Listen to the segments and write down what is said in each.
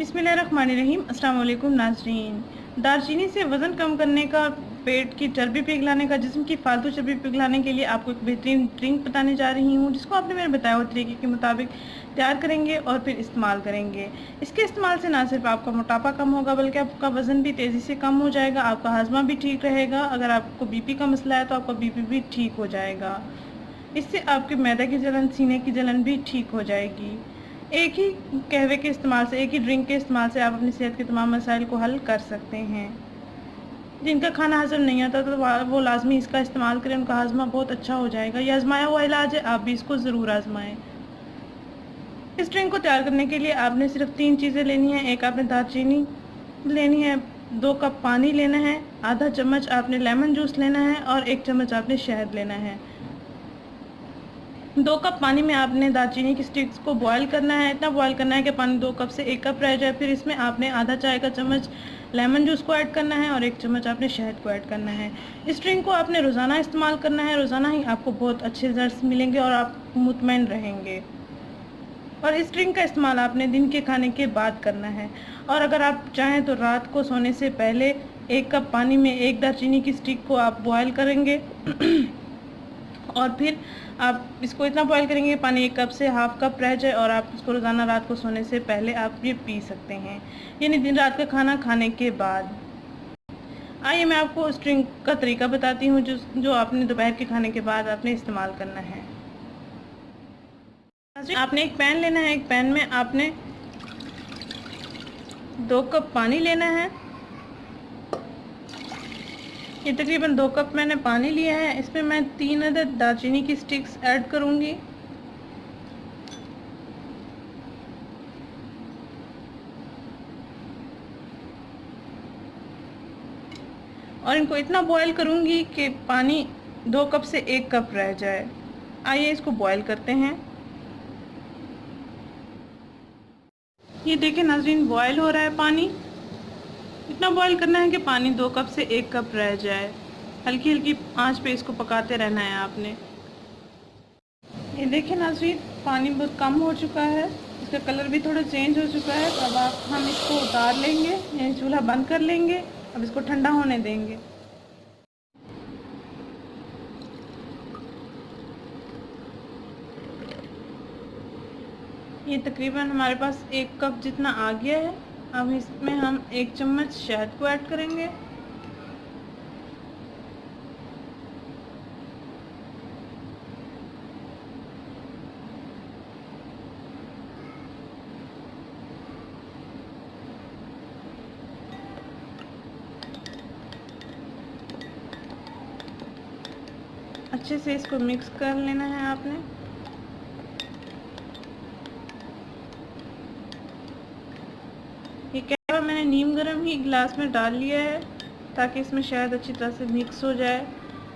बिस्मिल्लाहिर्रहमानिर्रहीम। अस्सलाम वालेकुम नाज़रीन। दालचीनी से वज़न कम करने का, पेट की चर्बी पिघलाने का, जिस्म की फालतू चर्बी पिघलाने के लिए आपको एक बेहतरीन ड्रिंक बताने जा रही हूँ, जिसको आपने मेरे बताए हुए तरीके के मुताबिक तैयार करेंगे और फिर इस्तेमाल करेंगे। इसके इस्तेमाल से ना सिर्फ आपका मोटापा कम होगा बल्कि आपका वज़न भी तेज़ी से कम हो जाएगा, आपका हाजमा भी ठीक रहेगा। अगर आपको बीपी का मसला है तो आपका बीपी भी ठीक हो जाएगा। इससे आपके मैदे की जलन, सीने की जलन भी ठीक हो जाएगी। एक ही कहवे के इस्तेमाल से, एक ही ड्रिंक के इस्तेमाल से आप अपनी सेहत के तमाम मसाइल को हल कर सकते हैं। जिनका खाना हज़म नहीं आता तो वो लाजमी इसका इस्तेमाल करें, उनका हाजमा बहुत अच्छा हो जाएगा। यह आजमाया हुआ इलाज है, आप भी इसको ज़रूर आजमाएं। इस ड्रिंक को तैयार करने के लिए आपने सिर्फ 3 चीज़ें लेनी हैं। एक आपने दालचीनी लेनी है, 2 कप पानी लेना है, आधा चम्मच आपने लेमन जूस लेना है और 1 चम्मच आपने शहद लेना है। 2 कप पानी में आपने दालचीनी की स्टिक्स को बॉयल करना है। इतना बॉयल करना है कि पानी 2 कप से 1 कप रह जाए। फिर इसमें आपने आधा चाय का चम्मच लेमन जूस को ऐड करना है और 1 चम्मच आपने शहद को ऐड करना है। इस ड्रिंक को आपने रोज़ाना इस्तेमाल करना है। रोज़ाना ही आपको बहुत अच्छे रिजल्ट्स मिलेंगे और आप मुतमईन रहेंगे। और इस ड्रिंक का इस्तेमाल आपने दिन के खाने के बाद करना है। और अगर आप चाहें तो रात को सोने से पहले 1 कप पानी में 1 दालचीनी की स्टिक को आप बॉयल करेंगे और फिर आप इसको इतना बॉयल करेंगे पानी 1 कप से हाफ कप रह जाए और आप इसको रोज़ाना रात को सोने से पहले आप ये पी सकते हैं, यानी दिन रात का खाना खाने के बाद। आइए मैं आपको उस ड्रिंक का तरीका बताती हूँ जो आपने दोपहर के खाने के बाद आपने इस्तेमाल करना है। आपने एक पैन लेना है। एक पैन में आपने 2 कप पानी लेना है। ये तकरीबन 2 कप मैंने पानी लिया है। इसमें मैं 3 अदद दालचीनी की स्टिक्स ऐड करूँगी। और इनको इतना बॉयल करूँगी कि पानी 2 कप से 1 कप रह जाए। आइए इसको बॉयल करते हैं। ये देखें नाज़रीन, बॉयल हो रहा है पानी। इतना बॉयल करना है कि पानी 2 कप से 1 कप रह जाए। हल्की हल्की आंच पे इसको पकाते रहना है आपने। ये देखिए नाज़रीन, पानी बहुत कम हो चुका है, इसका कलर भी थोड़ा चेंज हो चुका है। तो अब हम इसको उतार लेंगे, यानी चूल्हा बंद कर लेंगे। अब इसको ठंडा होने देंगे। ये तकरीबन हमारे पास 1 कप जितना आ गया है। अब इसमें हम 1 चम्मच शहद को ऐड करेंगे। अच्छे से इसको मिक्स कर लेना है आपने। ये कहवा मैंने नीम गर्म ही गिलास में डाल लिया है ताकि इसमें शहद अच्छी तरह से मिक्स हो जाए।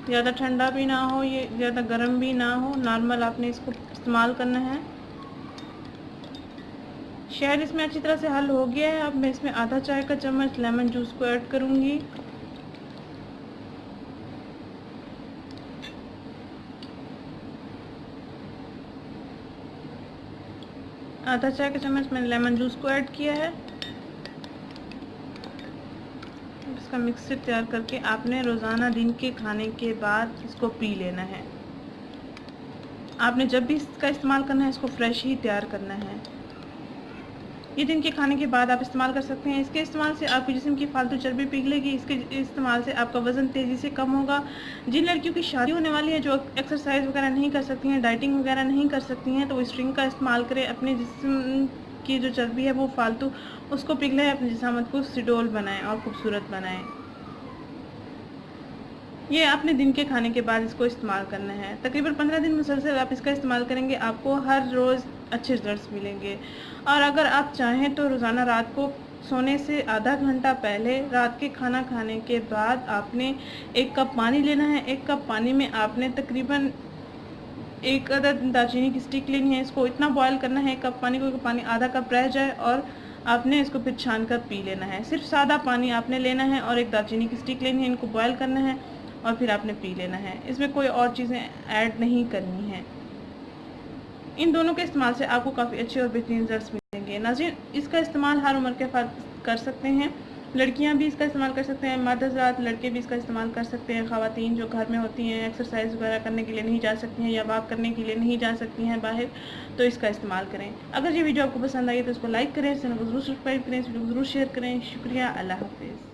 ज़्यादा ठंडा भी ना हो, ये ज़्यादा गर्म भी ना हो, नॉर्मल आपने इसको इस्तेमाल करना है। शहद इसमें अच्छी तरह से हल हो गया है। अब मैं इसमें आधा चाय का चम्मच लेमन जूस को ऐड करूँगी। आधा चाय का चम्मच मैंने लेमन जूस को ऐड किया है। इसका मिक्सचर तैयार करके आपने रोज़ाना दिन के खाने के बाद इसको पी लेना है। आपने जब भी इसका इस्तेमाल करना है इसको फ्रेश ही तैयार करना है। ये दिन के खाने के बाद आप इस्तेमाल कर सकते हैं। इसके इस्तेमाल से आपके जिस्म की फालतू चर्बी पिघलेगी। इसके इस्तेमाल से आपका वज़न तेज़ी से कम होगा। जिन लड़कियों की शादी होने वाली है, जो एक्सरसाइज वगैरह नहीं कर सकती हैं, डाइटिंग वगैरह नहीं कर सकती हैं, तो इस ड्रिंक का इस्तेमाल करें। अपने जिस्म की जो चर्बी है वो फालतू उसको पिघलाएं, अपनी जिस्मात को सुडौल बनाएं और खूबसूरत बनाएं। ये आपने दिन के खाने के बाद इसको इस्तेमाल करना है। तकरीबन 15 दिन मुसलसल आप इसका इस्तेमाल करेंगे, आपको हर रोज़ अच्छे रिजल्ट्स मिलेंगे। और अगर आप चाहें तो रोज़ाना रात को सोने से आधा घंटा पहले, रात के खाना खाने के बाद आपने 1 कप पानी लेना है। 1 कप पानी में आपने तकरीबन 1 अदद दालचीनी की स्टिक लेनी है। इसको इतना बॉयल करना है 1 कप पानी को कि पानी आधा कप रह जाए और आपने इसको फिर छान कर पी लेना है। सिर्फ सादा पानी आपने लेना है और 1 दालचीनी की स्टिक लेनी है। इनको बॉयल करना है और फिर आपने पी लेना है। इसमें कोई और चीज़ें ऐड नहीं करनी है। इन दोनों के इस्तेमाल से आपको काफ़ी अच्छे और बेहतरीन रिजल्ट्स मिलेंगे। नाज़रीन, इसका इस्तेमाल हर उम्र के फ़र्द कर सकते हैं। लड़कियां भी इसका इस्तेमाल कर सकते हैं, मर्द हज़रात, लड़के भी इसका इस्तेमाल कर सकते हैं। ख़वातीन जो घर में होती हैं, एक्सरसाइज वगैरह करने के लिए नहीं जा सकती हैं या वॉक करने के लिए नहीं जा सकती हैं बाहर, तो इसका इस्तेमाल करें। अगर ये वीडियो आपको पसंद आई तो इसको लाइक करें, चैनल को ज़रूर सब्सक्राइब करें, इस वीडियो को ज़रूर शेयर करें। शुक्रिया, अल्लाह हाफ़िज़।